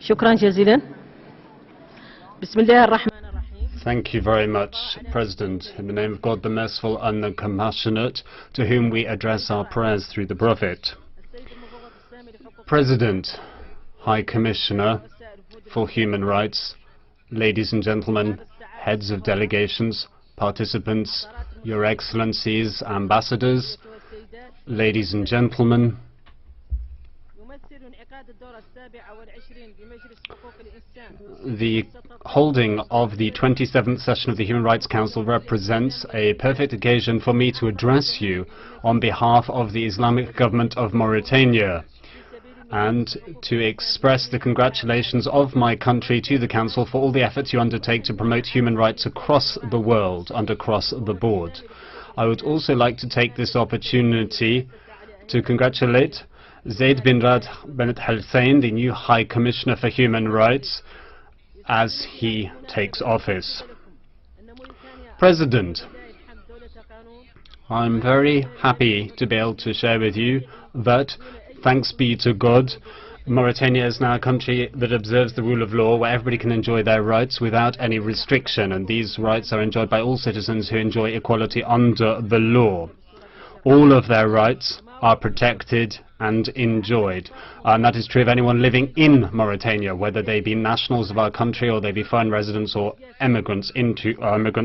شكرا جزيلا. بسم الله الرحمن الرحيم. Thank you very much, President. In the name of God, the Merciful and the Compassionate, to whom we address our prayers through the Prophet. President, High Commissioner for Human Rights, ladies and gentlemen, heads of delegations, participants, Your Excellencies, ambassadors, ladies and gentlemen, the holding of the 27th session of the Human Rights Council represents a perfect occasion for me to address you on behalf of the Islamic government of Mauritania and to express the congratulations of my country to the Council for all the efforts you undertake to promote human rights across the world and across the board. I would also like to take this opportunity to congratulate Zaid bin Rad Ben Hussein, the new High Commissioner for Human Rights, as he takes office. President, I'm very happy to be able to share with you that, thanks be to God, Mauritania is now a country that observes the rule of law, where everybody can enjoy their rights without any restriction, and these rights are enjoyed by all citizens who enjoy equality under the law. All of their rights are protected and enjoyed. And that is true of anyone living in Mauritania, whether they be nationals of our country or they be foreign residents or immigrants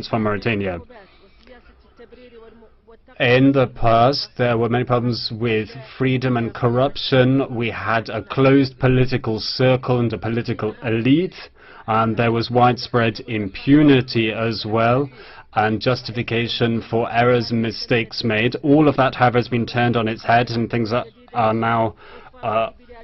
from Mauritania. In the past, there were many problems with freedom and corruption. We had a closed political circle and a political elite, and there was widespread impunity as well, and justification for errors and mistakes made. All of that, however, has been turned on its head, and things are now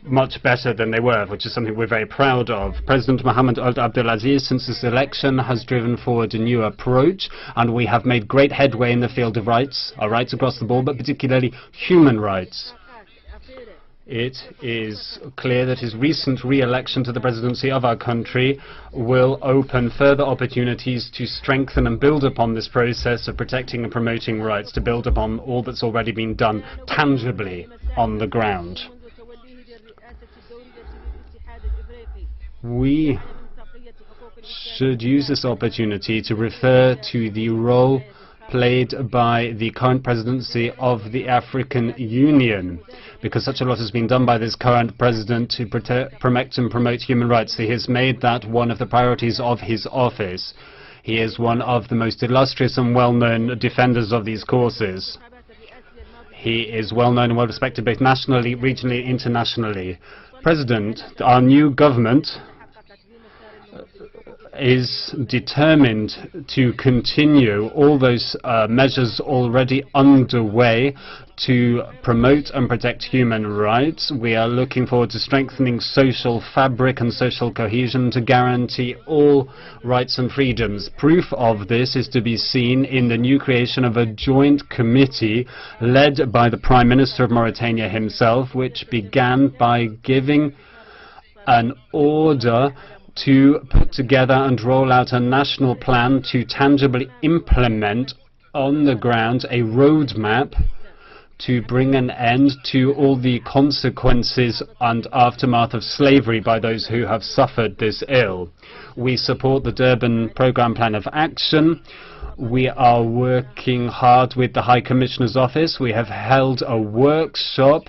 much better than they were, which is something we're very proud of. President Mohamed Ould Abdelaziz, since this election, has driven forward a new approach, and we have made great headway in the field of rights, our rights across the board, but particularly human rights. It is clear that his recent re-election to the presidency of our country will open further opportunities to strengthen and build upon this process of protecting and promoting rights, to build upon all that's already been done tangibly on the ground. We should use this opportunity to refer to the role played by the current presidency of the African Union, because such a lot has been done by this current president to protect and promote human rights. He has made that one of the priorities of his office. He is one of the most illustrious and well-known defenders of these causes. He is well-known and well-respected both nationally, regionally, internationally. President, our new government is determined to continue all those measures already underway to promote and protect human rights. We are looking forward to strengthening social fabric and social cohesion to guarantee all rights and freedoms. Proof of this is to be seen in the new creation of a joint committee led by the Prime Minister of Mauritania himself, which began by giving an order to put together and roll out a national plan to tangibly implement on the ground a roadmap to bring an end to all the consequences and aftermath of slavery by those who have suffered this ill. We support the Durban Programme Plan of Action. We are working hard with the High Commissioner's Office. We have held a workshop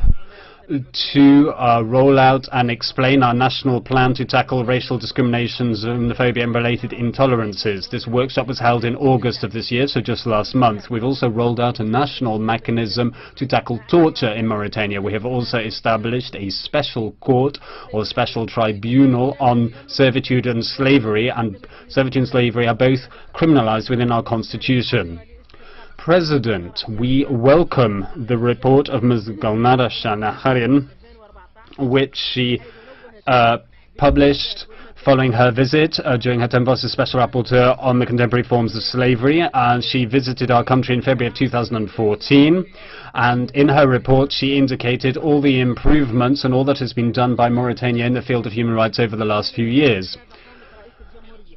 to roll out and explain our national plan to tackle racial discrimination, xenophobia and related intolerances. This workshop was held in August of this year, so just last month. We've also rolled out a national mechanism to tackle torture in Mauritania. We have also established a special court or special tribunal on servitude and slavery, and servitude and slavery are both criminalized within our constitution. President, we welcome the report of Ms. Galnara Shanaharin, which she published following her visit during her term as Special Rapporteur on the contemporary forms of slavery. She visited our country in February of 2014, and in her report she indicated all the improvements and all that has been done by Mauritania in the field of human rights over the last few years.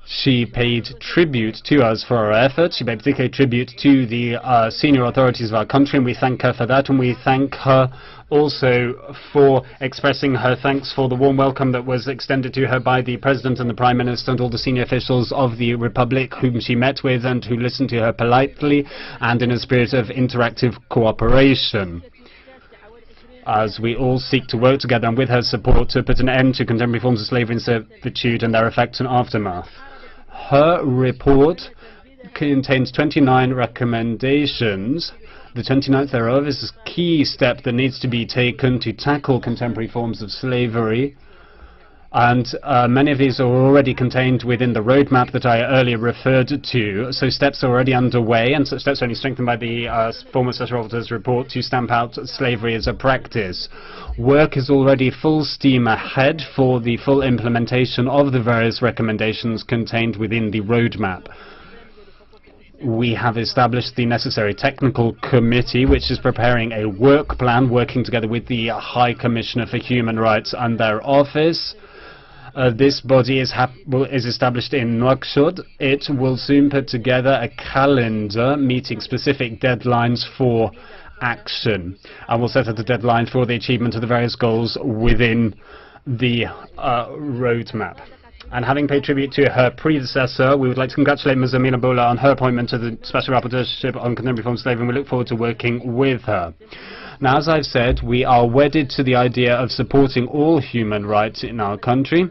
She paid tribute to us for our efforts. She paid particular tribute to the senior authorities of our country, and we thank her for that, and we thank her also for expressing her thanks for the warm welcome that was extended to her by the President and the Prime Minister and all the senior officials of the Republic whom she met with and who listened to her politely and in a spirit of interactive cooperation, as we all seek to work together and with her support to put an end to contemporary forms of slavery and servitude and their effects and aftermath. Her report contains 29 recommendations. The 29th thereof is a key step that needs to be taken to tackle contemporary forms of slavery. And many of these are already contained within the roadmap that I earlier referred to. So steps are already underway, and such steps are only strengthened by the former Special Rapporteur's report to stamp out slavery as a practice. Work is already full steam ahead for the full implementation of the various recommendations contained within the roadmap. We have established the necessary technical committee, which is preparing a work plan, working together with the High Commissioner for Human Rights and their office. This body is established in Nouakchott. It will soon put together a calendar meeting specific deadlines for action, and will set out a deadline for the achievement of the various goals within the roadmap. And having paid tribute to her predecessor, we would like to congratulate Ms. Amina Bola on her appointment to the Special Rapporteurship on Contemporary Forms of Slavery, and we look forward to working with her. Now, as I've said, we are wedded to the idea of supporting all human rights in our country,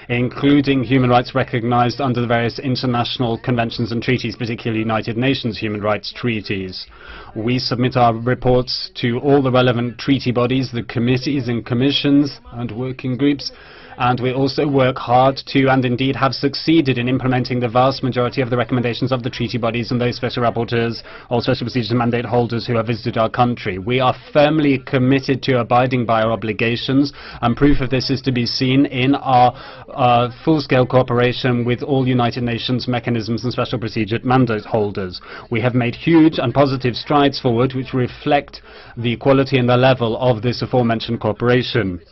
including human rights recognized under the various international conventions and treaties, particularly United Nations human rights treaties. We submit our reports to all the relevant treaty bodies, the committees and commissions and working groups, and we also work hard to, and indeed have succeeded in implementing the vast majority of the recommendations of the treaty bodies and those special rapporteurs or special procedures and mandate holders who have visited our country. We are firmly committed to abiding by our obligations, and proof of this is to be seen in our full-scale cooperation with all United Nations mechanisms and special procedure mandate holders. We have made huge and positive strides forward which reflect the quality and the level of this aforementioned cooperation.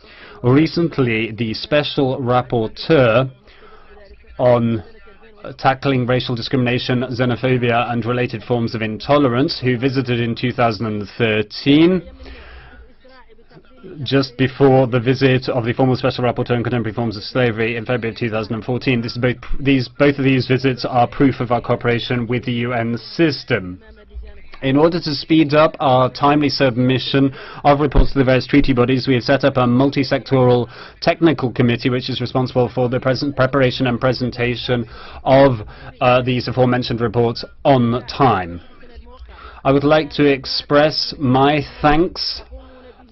Recently, the Special Rapporteur on tackling racial discrimination, xenophobia and related forms of intolerance, who visited in 2013, just before the visit of the former Special Rapporteur on Contemporary Forms of Slavery in February 2014. Both of these visits are proof of our cooperation with the UN system. In order to speed up our timely submission of reports to the various treaty bodies, we have set up a multi-sectoral technical committee which is responsible for the preparation and presentation of these aforementioned reports on time. I would like to express my thanks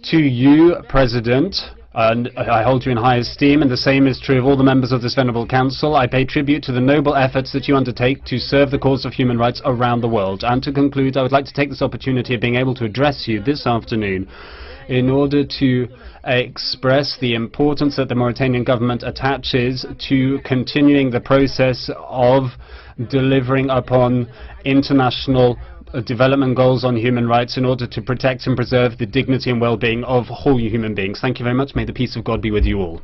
to you, President, and I hold you in high esteem, and the same is true of all the members of this venerable council. I pay tribute to the noble efforts that you undertake to serve the cause of human rights around the world. And to conclude, I would like to take this opportunity of being able to address you this afternoon in order to express the importance that the Mauritanian government attaches to continuing the process of delivering upon international development goals on human rights in order to protect and preserve the dignity and well-being of all human beings. Thank you very much. May the peace of God be with you all.